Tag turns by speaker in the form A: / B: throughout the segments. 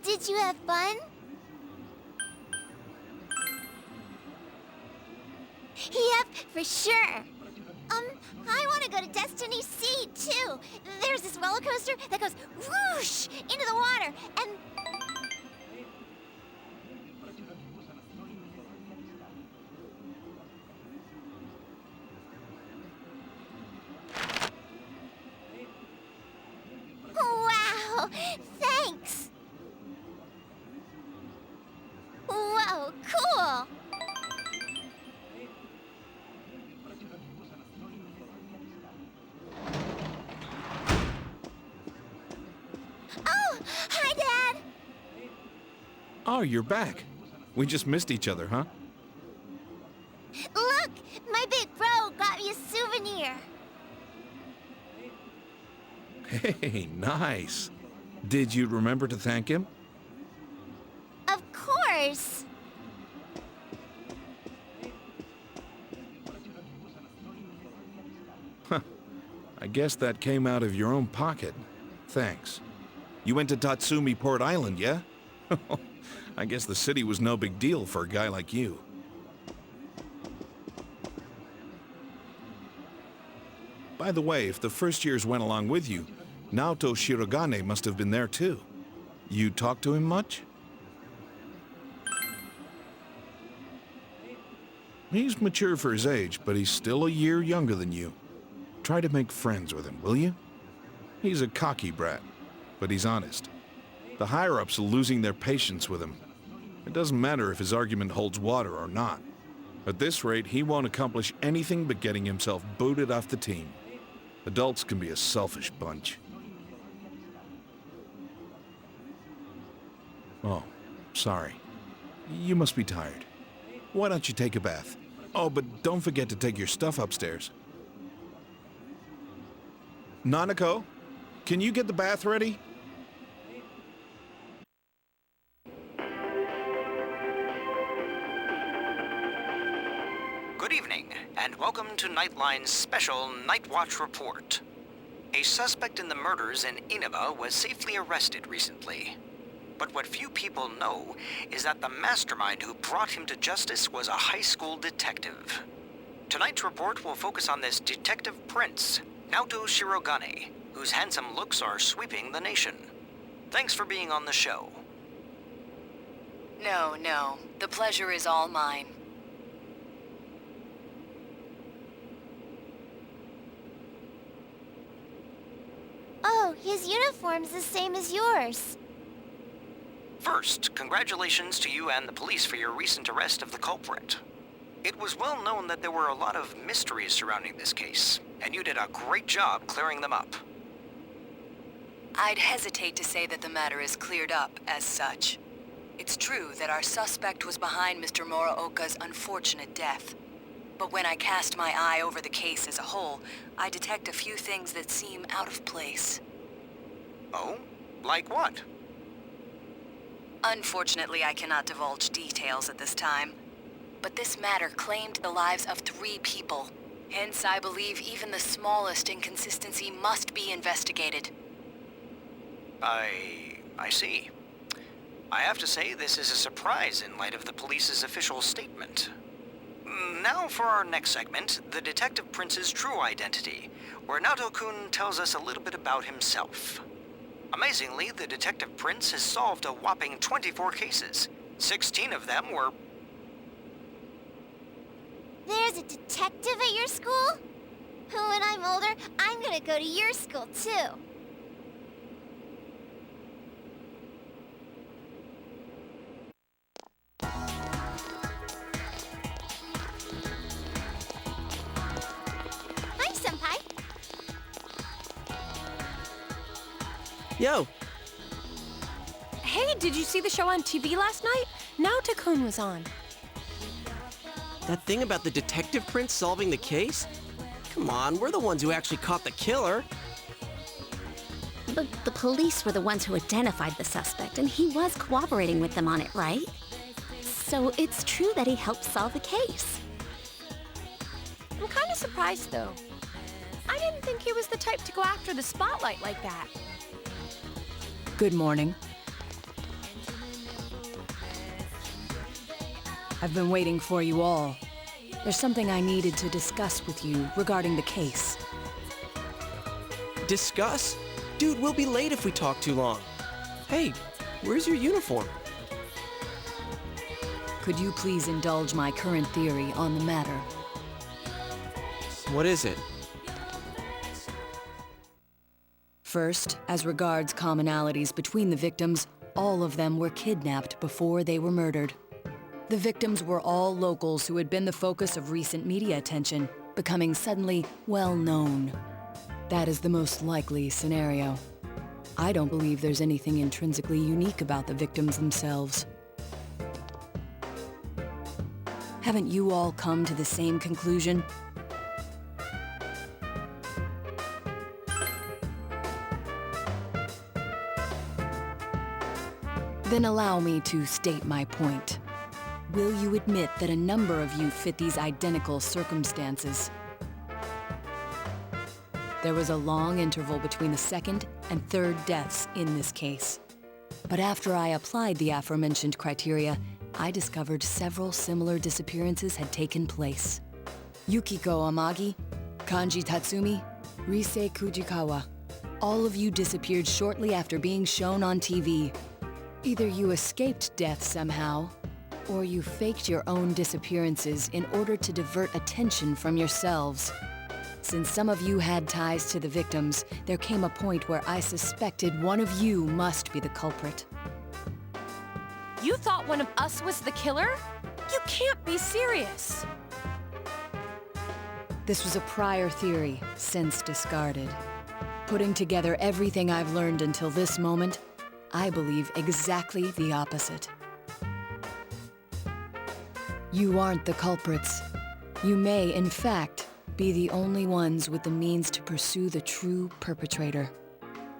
A: Did you have fun? Yep, for sure. I want to go to Destiny Sea, too. There's this roller coaster that goes whoosh into the water, and... Wow! Thanks! Whoa, cool! Oh, hi, Dad!
B: Oh, you're back. We just missed each other, huh?
A: Look! My big bro got me a souvenir!
B: Hey, nice. Did you remember to thank him?
A: Of course!
B: I guess that came out of your own pocket. Thanks. You went to Tatsumi Port Island, yeah? I guess the city was no big deal for a guy like you. By the way, if the first years went along with you, Naoto Shirogane must have been there too. You talked to him much? He's mature for his age, but he's still a year younger than you. Try to make friends with him, will you? He's a cocky brat, but he's honest. The higher-ups are losing their patience with him. It doesn't matter if his argument holds water or not. At this rate, he won't accomplish anything but getting himself booted off the team. Adults can be a selfish bunch. Oh, sorry. You must be tired. Why don't you take a bath? Oh, but don't forget to take your stuff upstairs. Nanako, can you get the bath ready?
C: Good evening, and welcome to Nightline's special Night Watch report. A suspect in the murders in Inaba was safely arrested recently. But what few people know is that the mastermind who brought him to justice was a high school detective. Tonight's report will focus on this Detective Prince, Naoto Shirogane, whose handsome looks are sweeping the nation. Thanks for being on the show.
D: No. The pleasure is all mine.
A: Oh, his uniform's the same as yours.
C: First, congratulations to you and the police for your recent arrest of the culprit. It was well known that there were a lot of mysteries surrounding this case, and you did a great job clearing them up.
D: I'd hesitate to say that the matter is cleared up as such. It's true that our suspect was behind Mr. Muraoka's unfortunate death. But when I cast my eye over the case as a whole, I detect a few things that seem out of place.
C: Oh? Like what?
D: Unfortunately, I cannot divulge details at this time. But this matter claimed the lives of 3 people. Hence, I believe even the smallest inconsistency must be investigated.
C: I see. I have to say this is a surprise in light of the police's official statement. Now for our next segment, the Detective Prince's true identity, where Naoto-kun tells us a little bit about himself. Amazingly, the Detective Prince has solved a whopping 24 cases. 16 of them were...
A: There's a detective at your school? When I'm older, I'm gonna go to your school, too. Hi, Senpai.
E: Yo,
F: Hey, did you see the show on TV last night? Naoto-kun was on.
E: that thing about the Detective Prince solving the case? Come on, we're the ones who actually caught the killer.
G: But the police were the ones who identified the suspect, and he was cooperating with them on it, right? So it's true that he helped solve the case.
F: I'm kind of surprised, though. I didn't think he was the type to go after the spotlight like that.
H: Good morning.
D: I've been waiting for you all. There's something I needed to discuss with you regarding the case.
E: Discuss? Dude, we'll be late if we talk too long. Hey, where's your uniform?
D: Could you please indulge my current theory on the matter?
E: What is it?
D: First, as regards commonalities between the victims, all of them were kidnapped before they were murdered. The victims were all locals who had been the focus of recent media attention, becoming suddenly well-known. That is the most likely scenario. I don't believe there's anything intrinsically unique about the victims themselves. Haven't you all come to the same conclusion? Then allow me to state my point. Will you admit that a number of you fit these identical circumstances? There was a long interval between the second and third deaths in this case. But after I applied the aforementioned criteria, I discovered several similar disappearances had taken place. Yukiko Amagi, Kanji Tatsumi, Rise Kujikawa. All of you disappeared shortly after being shown on TV. Either you escaped death somehow, or you faked your own disappearances in order to divert attention from yourselves. Since some of you had ties to the victims, there came a point where I suspected one of you must be the culprit.
F: You thought one of us was the killer? You can't be serious.
D: This was a prior theory, since discarded. Putting together everything I've learned until this moment, I believe exactly the opposite. You aren't the culprits. You may, in fact, be the only ones with the means to pursue the true perpetrator.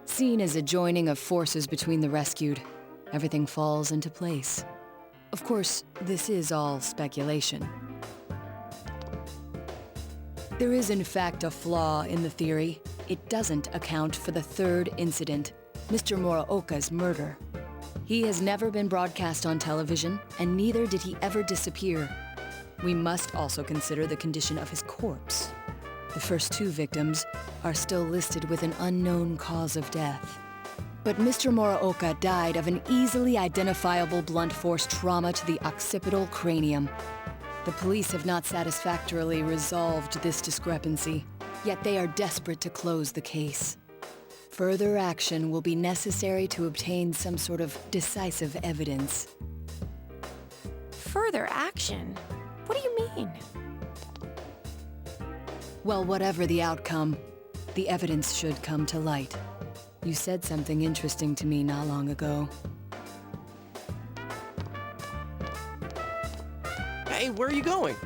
D: Seen as a joining of forces between the rescued, everything falls into place. Of course, this is all speculation. There is in fact a flaw in the theory. It doesn't account for the third incident, Mr. Muraoka's murder. He has never been broadcast on television, and neither did he ever disappear. We must also consider the condition of his corpse. The first two victims are still listed with an unknown cause of death. But Mr. Muraoka died of an easily identifiable blunt force trauma to the occipital cranium. The police have not satisfactorily resolved this discrepancy, yet they are desperate to close the case. Further action will be necessary to obtain some sort of decisive evidence.
F: Further action? What do you mean?
D: Well, whatever the outcome, the evidence should come to light. You said something interesting to me not long ago.
E: Hey, where are you going?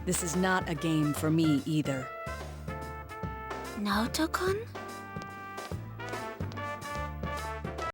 D: This is not a game for me either.
G: Naoto-kun?